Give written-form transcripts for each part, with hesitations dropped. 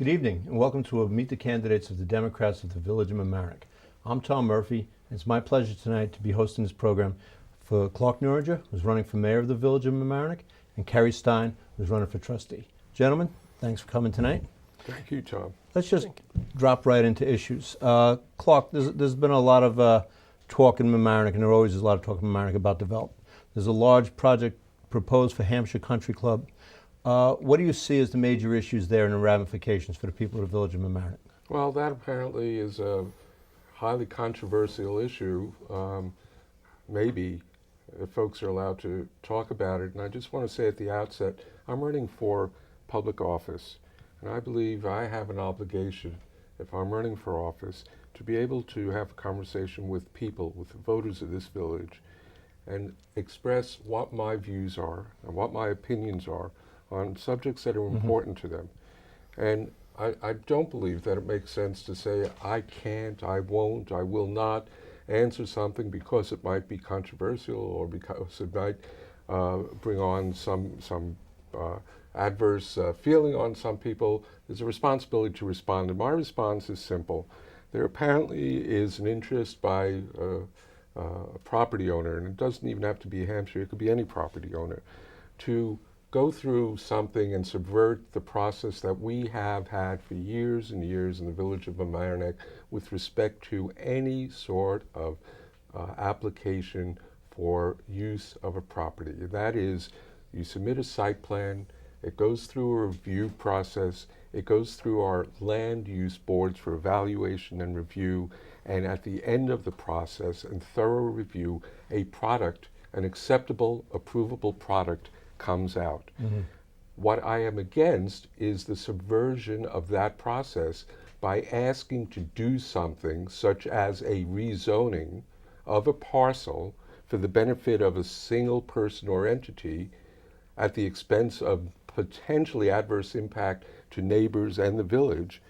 Good evening, and welcome to Meet the Candidates of the Democrats of the Village of Mamaroneck. I'm Tom Murphy, and it's my pleasure tonight to be hosting this program for Clark Nuringer, who's running for mayor of the Village of Mamaroneck, and Kerry Stein, who's running for trustee. Gentlemen, thanks for coming tonight. Thank you, Tom. Let's just drop right into issues. Clark, there's been a lot of talk in Mamaroneck, and there always is a lot of talk in Mamaroneck about development. There's a large project proposed for Hampshire Country Club. What do you see as the major issues there and the ramifications for the people of the Village of Mamaroneck? Well, that apparently is a highly controversial issue. Maybe if folks are allowed to talk about it. And I just want to say at the outset, I'm running for public office. And I believe I have an obligation, if I'm running for office, to be able to have a conversation with people, with the voters of this village, and express what my views are and what my opinions are on subjects that are important to them. And I don't believe that it makes sense to say, I can't, I won't, I will not answer something because it might be controversial or because it might bring on some adverse feeling on some people. There's a responsibility to respond, and my response is simple. There apparently is an interest by a property owner, and it doesn't even have to be Hampshire, it could be any property owner, to go through something and subvert the process that we have had for years and years in the Village of Mamaroneck with respect to any sort of application for use of a property. That is, you submit a site plan, it goes through a review process, it goes through our land use boards for evaluation and review, and at the end of the process and thorough review, a product, an acceptable, approvable product comes out. What I am against is the subversion of that process by asking to do something such as a rezoning of a parcel for the benefit of a single person or entity at the expense of potentially adverse impact to neighbors and the village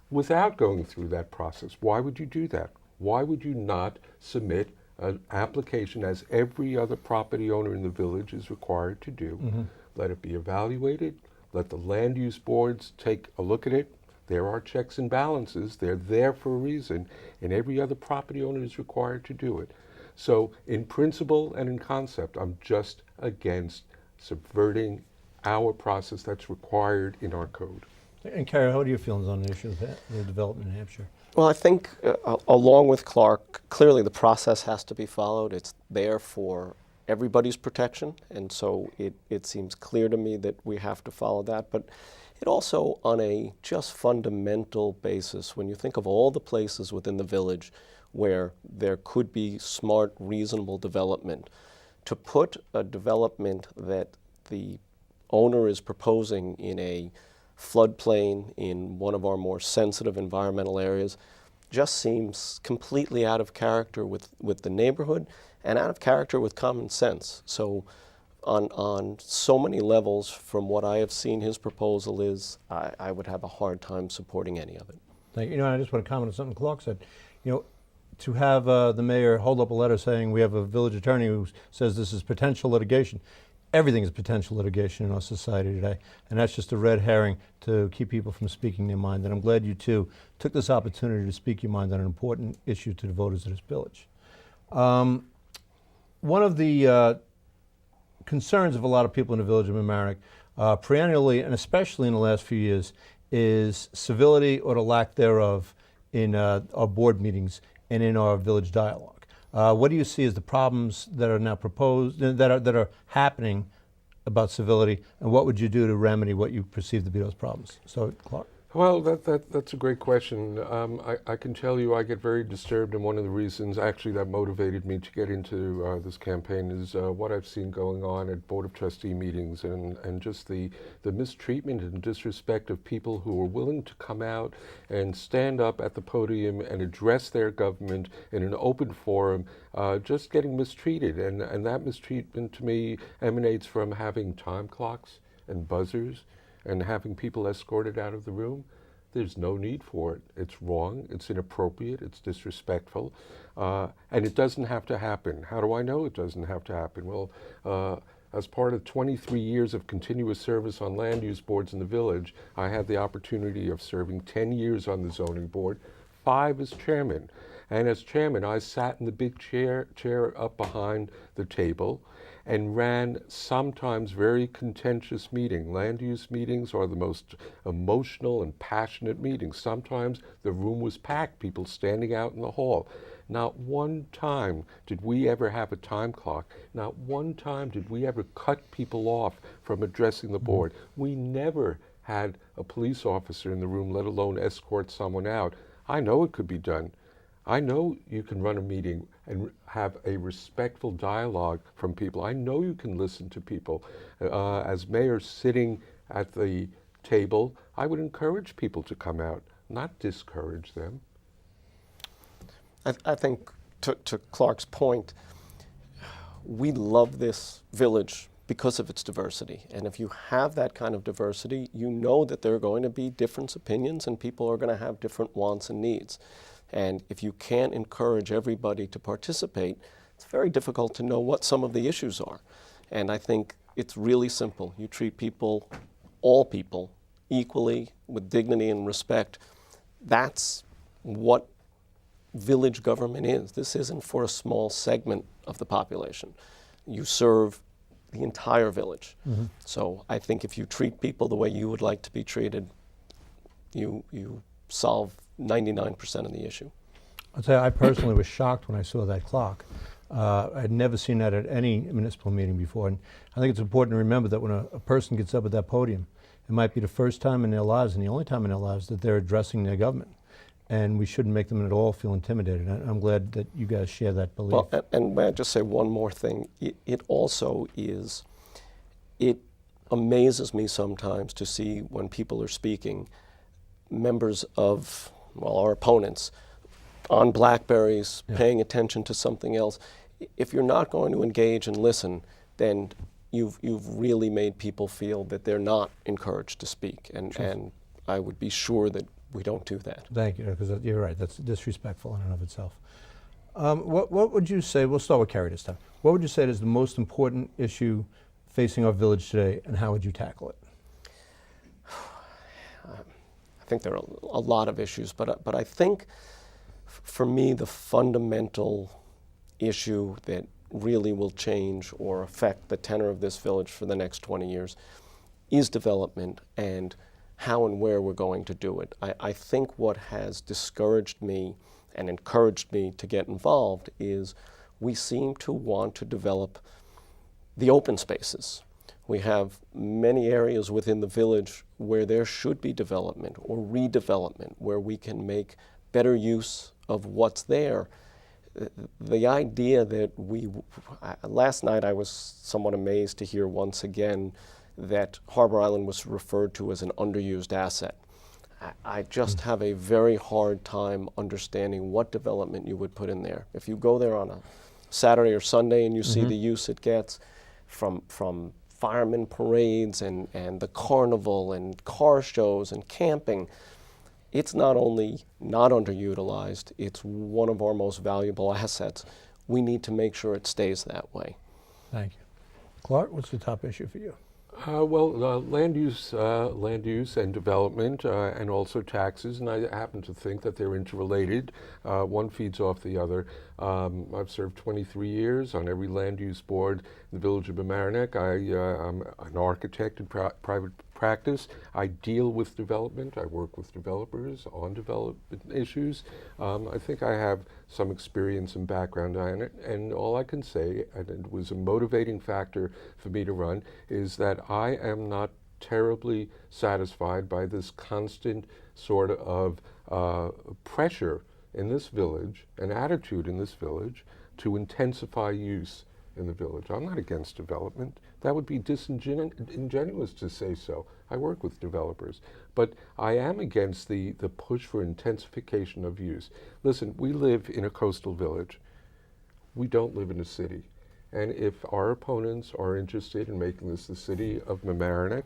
without going through that process. Why would you do that? Why would you not submit an application as every other property owner in the village is required to do? Let it be evaluated, let the land use boards take a look at it. There are checks and balances, they're there for a reason, and every other property owner is required to do it. So in principle and in concept, I'm just against subverting our process that's required in our code. And Kerry, how are your feelings on the issue of the development in Hampshire? Well, I think along with Clark, clearly the process has to be followed. It's there for everybody's protection, and so it seems clear to me that we have to follow that. But it also, on a just fundamental basis, when you think of all the places within the village where there could be smart, reasonable development, to put a development that the owner is proposing in a floodplain in one of our more sensitive environmental areas just seems completely out of character with the neighborhood and out of character with common sense. So on so many levels, from what I have seen his proposal is, I would have a hard time supporting any of it. Thank you. I just want to comment on something Clark said. To have the mayor hold up a letter saying we have a village attorney who says this is potential litigation. Everything is potential litigation in our society today, and that's just a red herring to keep people from speaking their mind. And I'm glad you two took this opportunity to speak your mind on an important issue to the voters of this village. One of the concerns of a lot of people in the Village of Mamaroneck, perennially and especially in the last few years, is civility or the lack thereof in our board meetings and in our village dialogue. What do you see as the problems that are now proposed, that are happening about civility, and what would you do to remedy what you perceive to be those problems? So, Clark. Well, that's a great question. I can tell you I get very disturbed, and one of the reasons actually that motivated me to get into this campaign is what I've seen going on at Board of Trustee meetings and just the mistreatment and disrespect of people who are willing to come out and stand up at the podium and address their government in an open forum, just getting mistreated. And that mistreatment to me emanates from having time clocks and buzzers and having people escorted out of the room. There's no need for it. It's wrong, it's inappropriate, it's disrespectful, and it doesn't have to happen. How do I know it doesn't have to happen? Well, As part of 23 years of continuous service on land use boards in the village, I had the opportunity of serving 10 years on the zoning board, 5 as chairman. And as chairman, I sat in the big chair up behind the table and ran sometimes very contentious meetings. Land use meetings are the most emotional and passionate meetings. Sometimes the room was packed, people standing out in the hall. Not one time did we ever have a time clock. Not one time did we ever cut people off from addressing the board. We never had a police officer in the room, let alone escort someone out. I know it could be done. I know you can run a meeting and have a respectful dialogue from people. I know you can listen to people. As mayor sitting at the table, I would encourage people to come out, not discourage them. I think, to Clark's point, we love this village because of its diversity. And if you have that kind of diversity, you know that there are going to be different opinions and people are going to have different wants and needs. And if you can't encourage everybody to participate, it's very difficult to know what some of the issues are. And I think it's really simple. You treat people, all people, equally with dignity and respect. That's what village government is. This isn't for a small segment of the population. You serve the entire village. Mm-hmm. So I think if you treat people the way you would like to be treated, you solve 99% of the issue. I'll tell you, I personally was shocked when I saw that clock. I'd never seen that at any municipal meeting before. And I think it's important to remember that when a person gets up at that podium, it might be the first time in their lives and the only time in their lives that they're addressing their government. And we shouldn't make them at all feel intimidated. I'm glad that you guys share that belief. Well, and may I just say one more thing? It also is, it amazes me sometimes to see when people are speaking, members of, well, our opponents, on BlackBerries, paying attention to something else. If you're not going to engage and listen, then you've really made people feel that they're not encouraged to speak. And I would be sure that we don't do that. Thank you, because you're right. That's disrespectful in and of itself. What would you say, we'll start with Carrie this time. What would you say is the most important issue facing our village today, and how would you tackle it? I think there are a lot of issues, but I think for me the fundamental issue that really will change or affect the tenor of this village for the next 20 years is development and how and where we're going to do it. I think what has discouraged me and encouraged me to get involved is we seem to want to develop the open spaces. We have many areas within the village where there should be development or redevelopment, where we can make better use of what's there. The idea that last night I was somewhat amazed to hear once again that Harbor Island was referred to as an underused asset. I just have a very hard time understanding what development you would put in there. If you go there on a Saturday or Sunday and you see the use it gets from firemen parades and the carnival and car shows and camping, it's not only not underutilized, it's one of our most valuable assets. We need to make sure it stays that way. Thank you. Clark, what's the top issue for you? Land use and development, and also taxes, and I happen to think that they're interrelated. One feeds off the other. I've served 23 years on every land use board in the village of Mamaroneck. I'm an architect in private practice. I deal with development. I work with developers on development issues. I think I have some experience and background on it, and all I can say, and it was a motivating factor for me to run, is that I am not terribly satisfied by this constant sort of pressure in this village, an attitude in this village to intensify use in the village. I'm not against development. That would be disingenuous to say so. I work with developers. But I am against the push for intensification of use. Listen, we live in a coastal village. We don't live in a city. And if our opponents are interested in making this the city of Mamaroneck,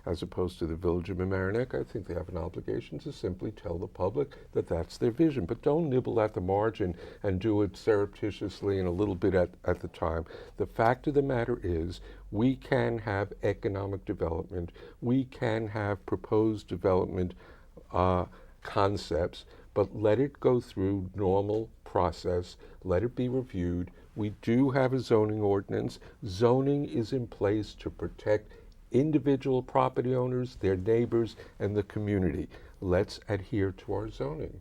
as opposed to the Village of Mamaroneck, I think they have an obligation to simply tell the public that that's their vision. But don't nibble at the margin and do it surreptitiously and a little bit at the time. The fact of the matter is, we can have economic development, we can have proposed development concepts, but let it go through normal process, let it be reviewed. We do have a zoning ordinance. Zoning is in place to protect individual property owners, their neighbors, and the community. Let's adhere to our zoning.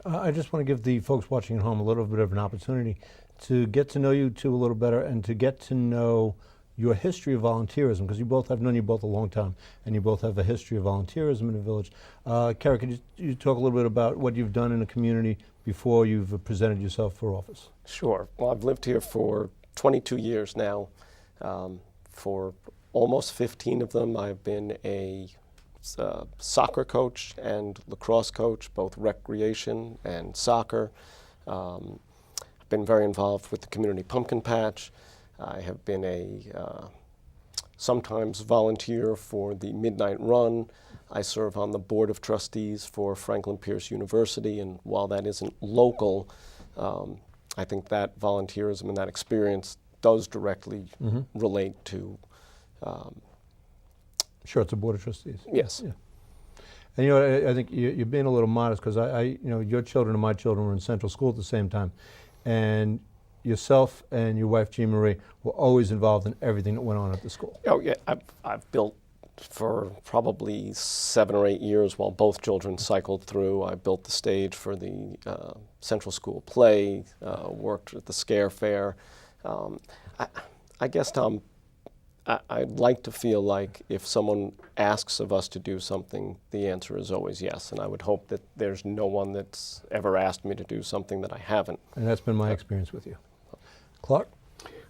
I just want to give the folks watching at home a little bit of an opportunity to get to know you two a little better and to get to know your history of volunteerism, because I've known you both a long time, and you both have a history of volunteerism in the village. Kara, could you talk a little bit about what you've done in the community before you've presented yourself for office? Sure. Well, I've lived here for 22 years now. For almost 15 of them, I've been a soccer coach and lacrosse coach, both recreation and soccer. I've been very involved with the community pumpkin patch. I have been a sometimes volunteer for the Midnight Run. I serve on the Board of Trustees for Franklin Pierce University, and while that isn't local, I think that volunteerism and that experience does directly relate to. Sure, it's a Board of Trustees. Yes. Yeah. And you know, I think you're being a little modest, because your children and my children were in Central School at the same time, and yourself and your wife, Jean Marie, were always involved in everything that went on at the school. Oh yeah, I've built for probably 7 or 8 years while both children cycled through. I built the stage for the Central School play, worked at the Scare Fair. I guess, Tom, I'd like to feel like if someone asks of us to do something, the answer is always yes. And I would hope that there's no one that's ever asked me to do something that I haven't. And that's been my experience with you. Clark?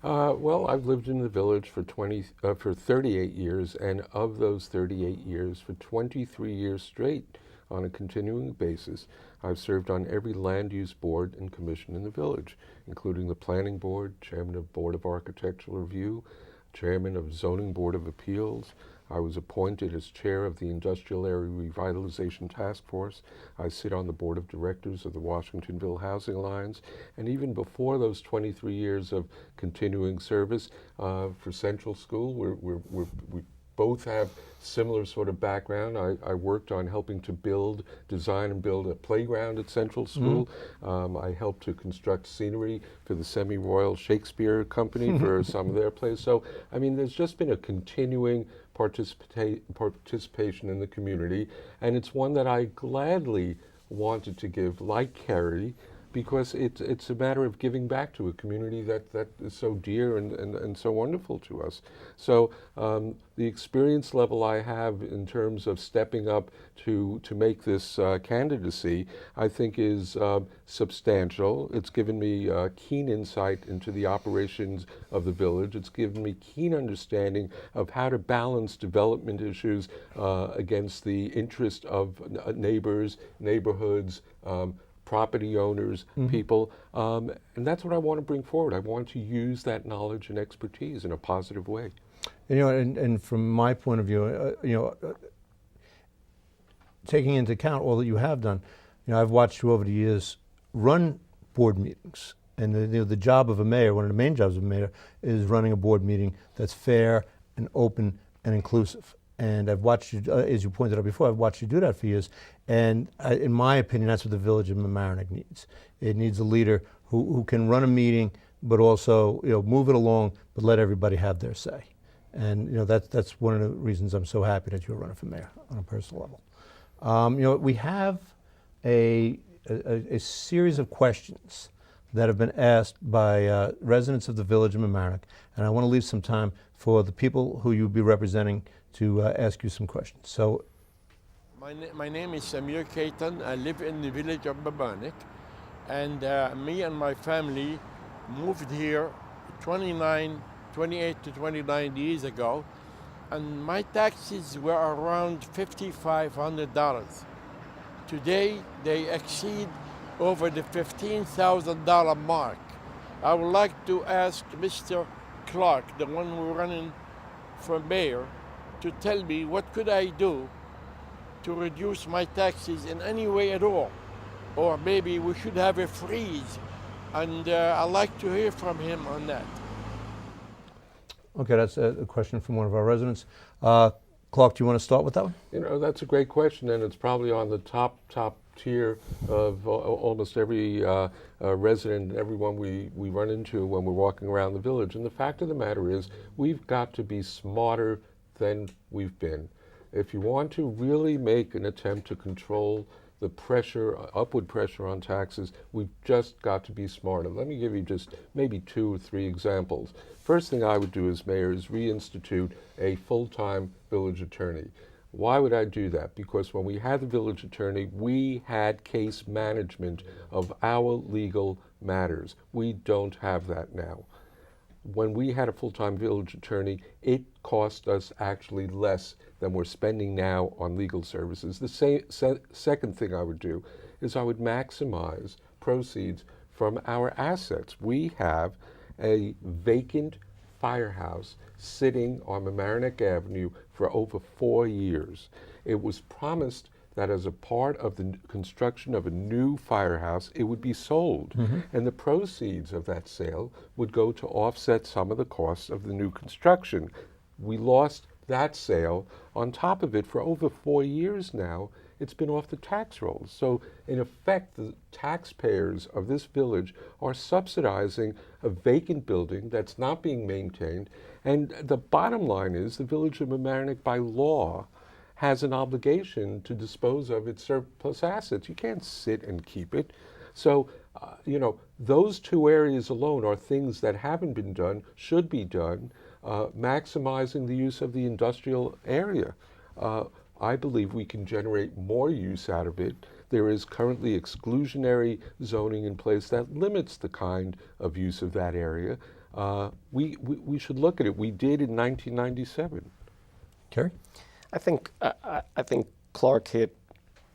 Well, I've lived in the village for 38 years, and of those 38 years, for 23 years straight, on a continuing basis, I've served on every land use board and commission in the village, including the Planning Board, Chairman of Board of Architectural Review, Chairman of Zoning Board of Appeals. I was appointed as chair of the Industrial Area Revitalization Task Force. I sit on the board of directors of the Washingtonville Housing Alliance. And even before those 23 years of continuing service for Central School, we both have similar sort of background. I worked on helping to design and build a playground at Central School. I helped to construct scenery for the Semi-Royal Shakespeare Company for some of their plays. So, I mean, there's just been a continuing participation in the community, and it's one that I gladly wanted to give, like Carrie, because it's a matter of giving back to a community that is so dear and so wonderful to us. So the experience level I have in terms of stepping up to make this candidacy, I think is substantial. It's given me keen insight into the operations of the village. It's given me keen understanding of how to balance development issues against the interest of neighbors, neighborhoods, property owners, people, and that's what I want to bring forward. I want to use that knowledge and expertise in a positive way. And from my point of view, taking into account all that you have done, I've watched you over the years run board meetings, and the job of a mayor, one of the main jobs of a mayor, is running a board meeting that's fair and open and inclusive. And I've watched you, as you pointed out before, I've watched you do that for years. And in my opinion, that's what the village of Mamaroneck needs. It needs a leader who can run a meeting, but also move it along, but let everybody have their say. And that's one of the reasons I'm so happy that you're running for mayor on a personal level. We have a series of questions that have been asked by residents of the village of Mamaroneck, and I want to leave some time for the people who you'll be representing to ask you some questions. So, my name is Samir Kaitan. I live in the village of Mamaroneck, and me and my family moved here 28 to 29 years ago, and my taxes were around $5,500. Today, they exceed over the $15,000 mark. I would like to ask Mr. Clark, the one who's running for mayor, to tell me what could I do to reduce my taxes in any way at all. Or maybe we should have a freeze. And I'd like to hear from him on that. Okay, that's a question from one of our residents. Clark, do you want to start with that one? You know, that's a great question, and it's probably on the top tier of almost every resident, everyone we run into when we're walking around the village. And the fact of the matter is, we've got to be smarter than we've been. If you want to really make an attempt to control the pressure, upward pressure on taxes, we've just got to be smarter. Let me give you just maybe 2 or 3 examples. First thing I would do as mayor is reinstitute a full-time village attorney. Why would I do that? Because when we had the village attorney, we had case management of our legal matters. We don't have that now. When we had a full-time village attorney, it cost us actually less than we're spending now on legal services. The second thing I would do is I would maximize proceeds from our assets. We have a vacant firehouse sitting on Mamaroneck Avenue for over 4 years. It was promised that as a part of the construction of a new firehouse, it would be sold. And the proceeds of that sale would go to offset some of the costs of the new construction. We lost that sale. On top of it, for over 4 years now, it's been off the tax rolls. So in effect, the taxpayers of this village are subsidizing a vacant building that's not being maintained. And the bottom line is the village of Mamaroneck, by law, has an obligation to dispose of its surplus assets. You can't sit and keep it. So, you know, those 2 areas alone are things that haven't been done, should be done, maximizing the use of the industrial area. I believe we can generate more use out of it. There is currently exclusionary zoning in place that limits the kind of use of that area. We should look at it. We did in 1997. Kerry? I think Clark hit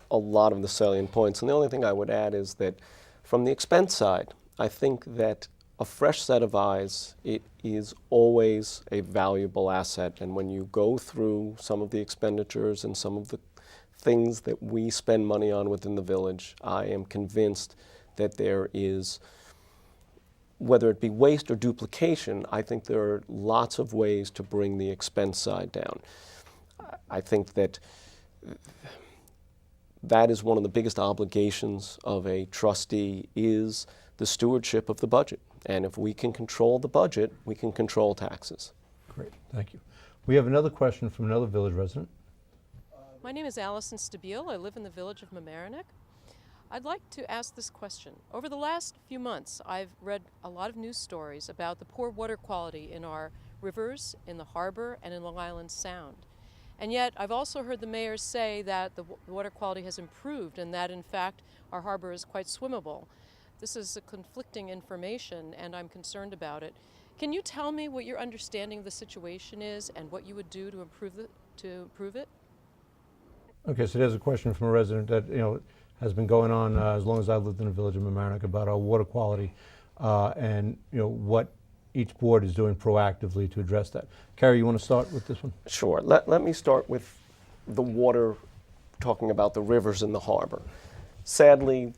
a lot of the salient points, and the only thing I would add is that from the expense side, I think that a fresh set of eyes, it is always a valuable asset. And when you go through some of the expenditures and some of the things that we spend money on within the village, I am convinced that there is, whether it be waste or duplication, I think there are lots of ways to bring the expense side down. I think that that is one of the biggest obligations of a trustee, is the stewardship of the budget. And if we can control the budget, we can control taxes. Great, thank you. We have another question from another village resident. My name is Allison Stabile. I live in the village of Mamaroneck. I'd like to ask this question. Over the last few months, I've read a lot of news stories about the poor water quality in our rivers, in the harbor, and in Long Island Sound. And yet, I've also heard the mayor say that the water quality has improved and that, in fact, our harbor is quite swimmable. This is a conflicting information, and I'm concerned about it. Can you tell me what your understanding of the situation is and what you would do to improve it? Okay, so there's a question from a resident that, you know, has been going on as long as I've lived in the village of Mamaroneck about our water quality and, you know, what each board is doing proactively to address that. Carrie, you want to start with this one? Sure. Let me start with the water, talking about the rivers and the harbor. Sadly,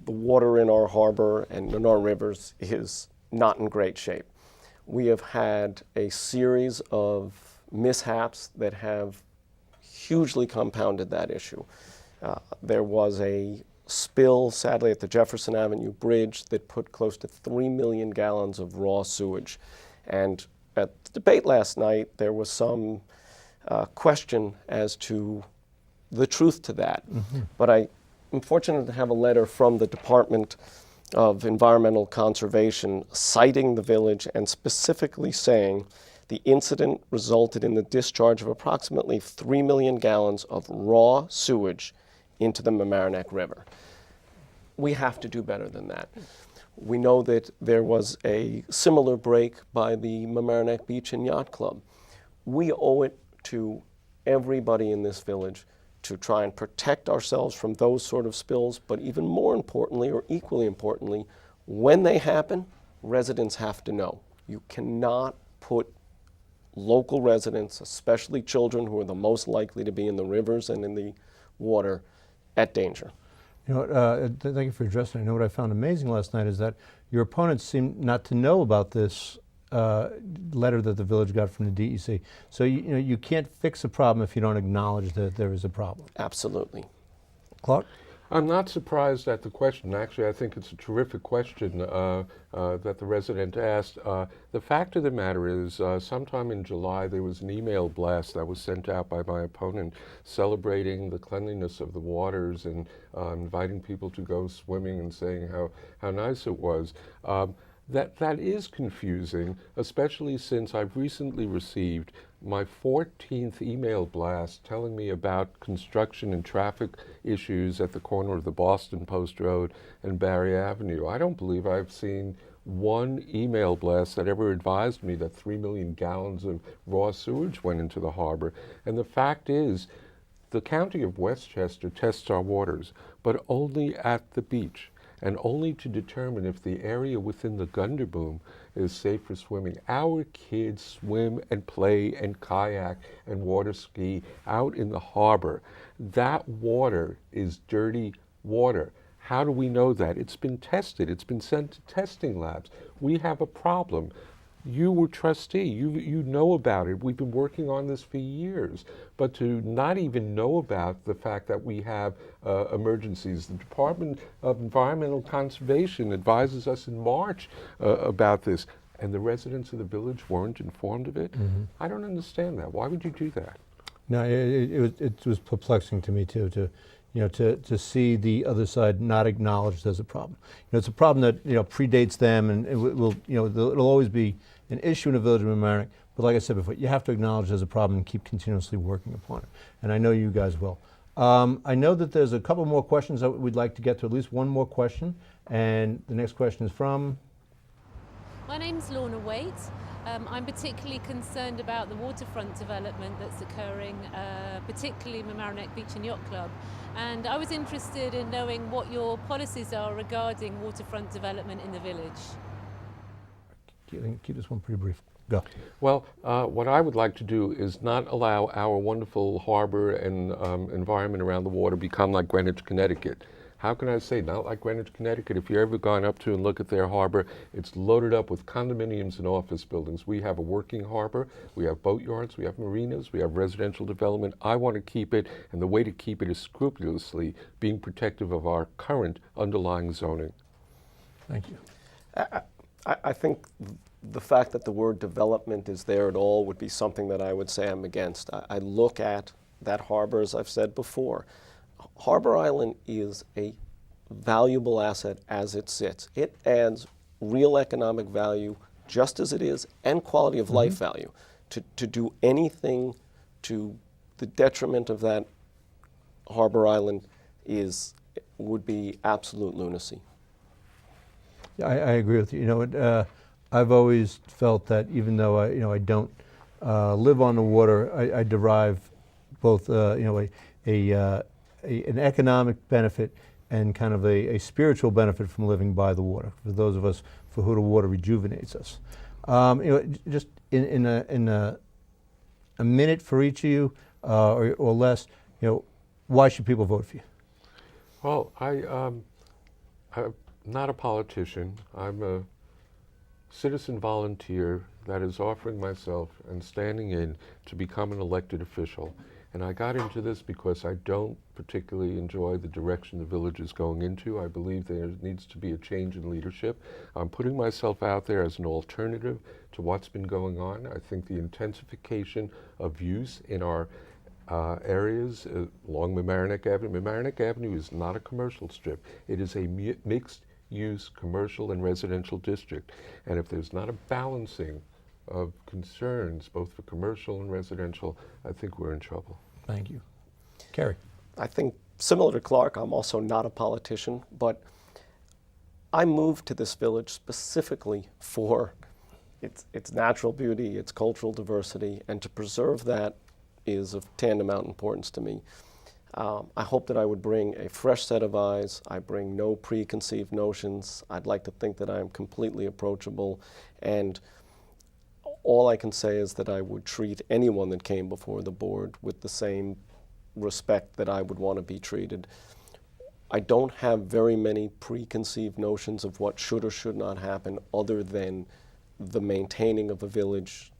the water in our harbor and in our rivers is not in great shape. We have had a series of mishaps that have hugely compounded that issue. There was a spill, sadly, at the Jefferson Avenue Bridge that put close to 3 million gallons of raw sewage. And at the debate last night, there was some question as to the truth to that. But I'm fortunate to have a letter from the Department of Environmental Conservation citing the village and specifically saying the incident resulted in the discharge of approximately 3 million gallons of raw sewage into the Mamaroneck River. We have to do better than that. We know that there was a similar break by the Mamaroneck Beach and Yacht Club. We owe it to everybody in this village to try and protect ourselves from those sort of spills, but even more importantly, or equally importantly, when they happen, residents have to know. You cannot put local residents, especially children who are the most likely to be in the rivers and in the water, at danger. You know, thank you for addressing it. I know what I found amazing last night is that your opponents seem not to know about this letter that the village got from the DEC. So you know, you can't fix a problem if you don't acknowledge that there is a problem. Absolutely. Clark? I'm not surprised at the question. Actually, I think it's a terrific question that the resident asked. The fact of the matter is, sometime in July, there was an email blast that was sent out by my opponent celebrating the cleanliness of the waters and inviting people to go swimming and saying how nice it was. That is confusing, especially since I've recently received my 14th email blast telling me about construction and traffic issues at the corner of the Boston Post Road and Barry Avenue. I don't believe I've seen one email blast that ever advised me that 3 million gallons of raw sewage went into the harbor. And the fact is, the County of Westchester tests our waters, but only at the beach, and only to determine if the area within the Gunderboom is safe for swimming. Our kids swim and play and kayak and water ski out in the harbor. That water is dirty water. How do we know that? It's been tested. It's been sent to testing labs. We have a problem. You were trustee. You know about it. We've been working on this for years. But to not even know about the fact that we have emergencies. The Department of Environmental Conservation advises us in March about this, and the residents of the village weren't informed of it? Mm-hmm. I don't understand that. Why would you do that? No, it was perplexing to me too, to see the other side not acknowledged as a problem. You know, it's a problem that predates them, and it'll always be an issue in the village of Mamaroneck. But like I said before, you have to acknowledge there's a problem and keep continuously working upon it. And I know you guys will. I know that there's a couple more questions that we'd like to get to, at least one more question. And the next question is from? My name's Lorna Waite. I'm particularly concerned about the waterfront development that's occurring, particularly Mamaroneck Beach and Yacht Club. And I was interested in knowing what your policies are regarding waterfront development in the village. Keep this one pretty brief. Go. Well, what I would like to do is not allow our wonderful harbor and environment around the water become like Greenwich, Connecticut. How can I say not like Greenwich, Connecticut? If you've ever gone up to and look at their harbor, it's loaded up with condominiums and office buildings. We have a working harbor, we have boat yards, we have marinas, we have residential development. I want to keep it, and the way to keep it is scrupulously being protective of our current underlying zoning. Thank you. I think the fact that the word development is there at all would be something that I would say I'm against. I look at that harbor, as I've said before. Harbor Island is a valuable asset as it sits. It adds real economic value just as it is, and quality of life value. To do anything to the detriment of that Harbor Island would be absolute lunacy. Yeah, I agree with you. I've always felt that even though I don't live on the water, I derive both an economic benefit and kind of a spiritual benefit from living by the water. For those of us for who the water rejuvenates us, just in a minute for each of you or less, why should people vote for you? Well, I'm not a politician. I'm a citizen volunteer that is offering myself and standing in to become an elected official. And I got into this because I don't particularly enjoy the direction the village is going into. I believe there needs to be a change in leadership. I'm putting myself out there as an alternative to what's been going on. I think the intensification of use in our areas along Mamaroneck Avenue. Mamaroneck Avenue is not a commercial strip. It is a mixed-use commercial and residential district. And if there's not a balancing of concerns, both for commercial and residential, I think we're in trouble. Thank you. Kerry. I think, similar to Clark, I'm also not a politician, but I moved to this village specifically for its natural beauty, its cultural diversity, and to preserve that is of tantamount importance to me. I hope that I would bring a fresh set of eyes. I bring no preconceived notions. I'd like to think that I am completely approachable, and all I can say is that I would treat anyone that came before the board with the same respect that I would want to be treated. I don't have very many preconceived notions of what should or should not happen other than the maintaining of a village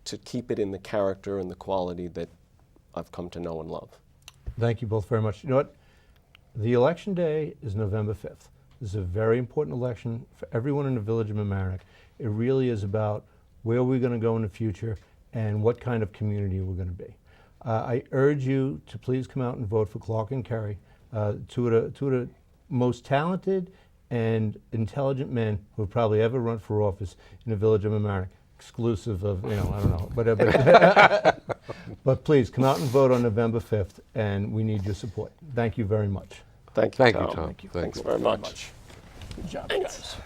to keep it in the character and the quality that I've come to know and love. Thank you both very much. You know what? The election day is November 5th. This is a very important election for everyone in the village of Mamaroneck. It really is about where we're going to go in the future and what kind of community we're going to be. I urge you to please come out and vote for Clark and Kerry, two of the most talented and intelligent men who have probably ever run for office in the village of Mamaroneck, exclusive of, I don't know. But please come out and vote on November 5th, and we need your support. Thank you very much. Thank you, Thank you, Tom. Tom. Thanks very much. Good job, guys.